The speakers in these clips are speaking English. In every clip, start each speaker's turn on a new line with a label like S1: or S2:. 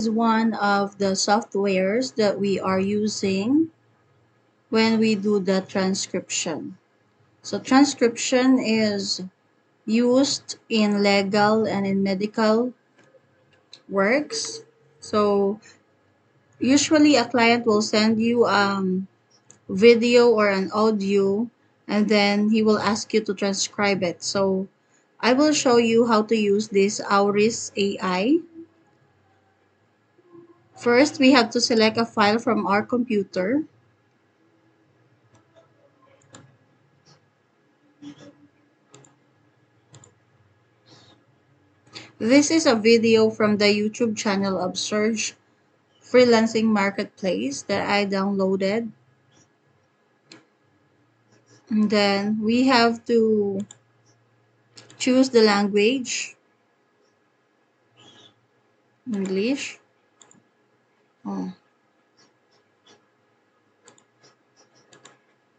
S1: Is one of the softwares that we are using when we do the transcription. So transcription is used in legal and in medical works. So usually a client will send you video or an audio, and then he will ask you to transcribe it. So I will show you how to use this Auris AI. First, we have to select a file from our computer. This is a video from the YouTube channel of Surge Freelancing Marketplace that I downloaded. And then we have to choose the language, English. Oh,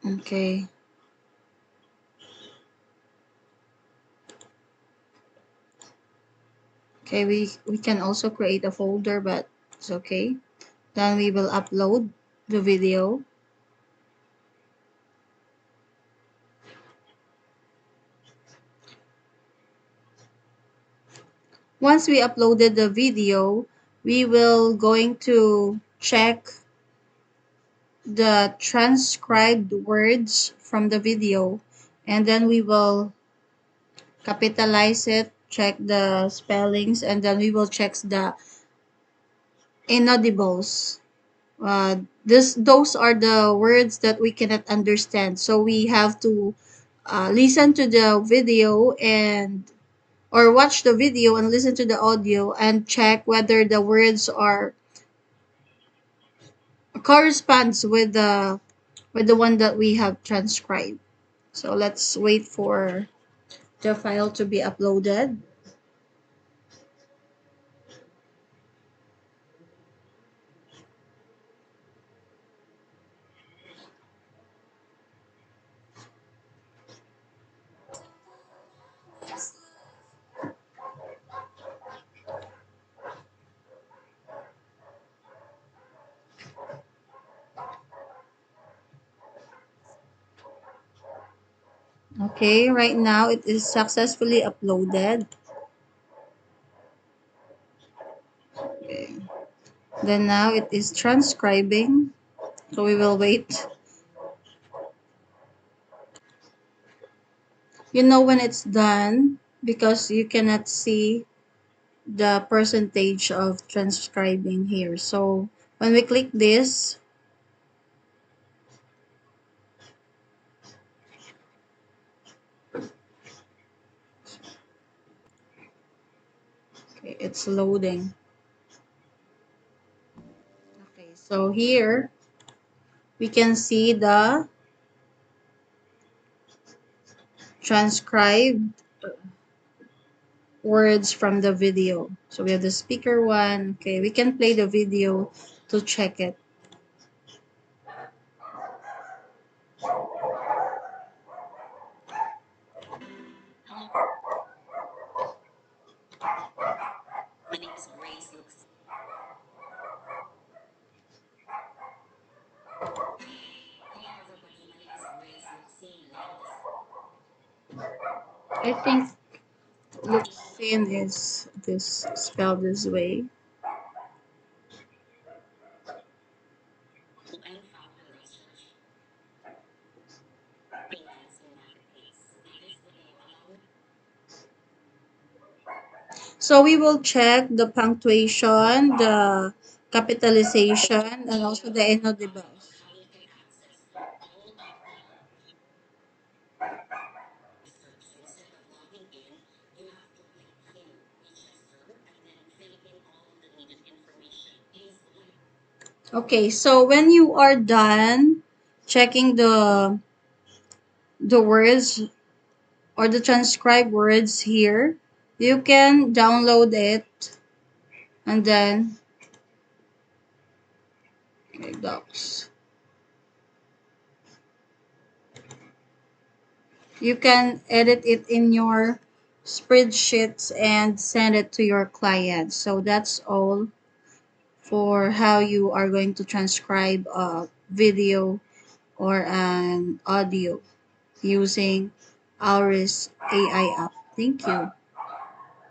S1: okay. Okay, we can also create a folder, but it's okay. Then we will upload the video. Once we uploaded the video, we will going to check the transcribed words from the video, and then we will capitalize it, check the spellings, and then we will check the inaudibles. Those are the words that we cannot understand, so we have to listen to the video and or watch the video and listen to the audio and check whether the words are corresponds with the one that we have transcribed. So let's wait for the file to be uploaded. Okay, right now it is successfully uploaded. Okay. Then now it is transcribing. So we will wait. You know when it's done because you cannot see the percentage of transcribing here. So when we click this, okay, it's loading. Okay, so here we can see the transcribed words from the video. So we have the speaker one. Okay, we can play the video to check it. I think Luxin is this spelled this way. So we will check the punctuation, the capitalization, and also the inaudibles. Okay, so when you are done checking the words or the transcribed words here, you can download it and then okay, docs. You can edit it in your spreadsheets and send it to your client. So that's all for how you are going to transcribe a video or an audio using Auris AI app. Thank you.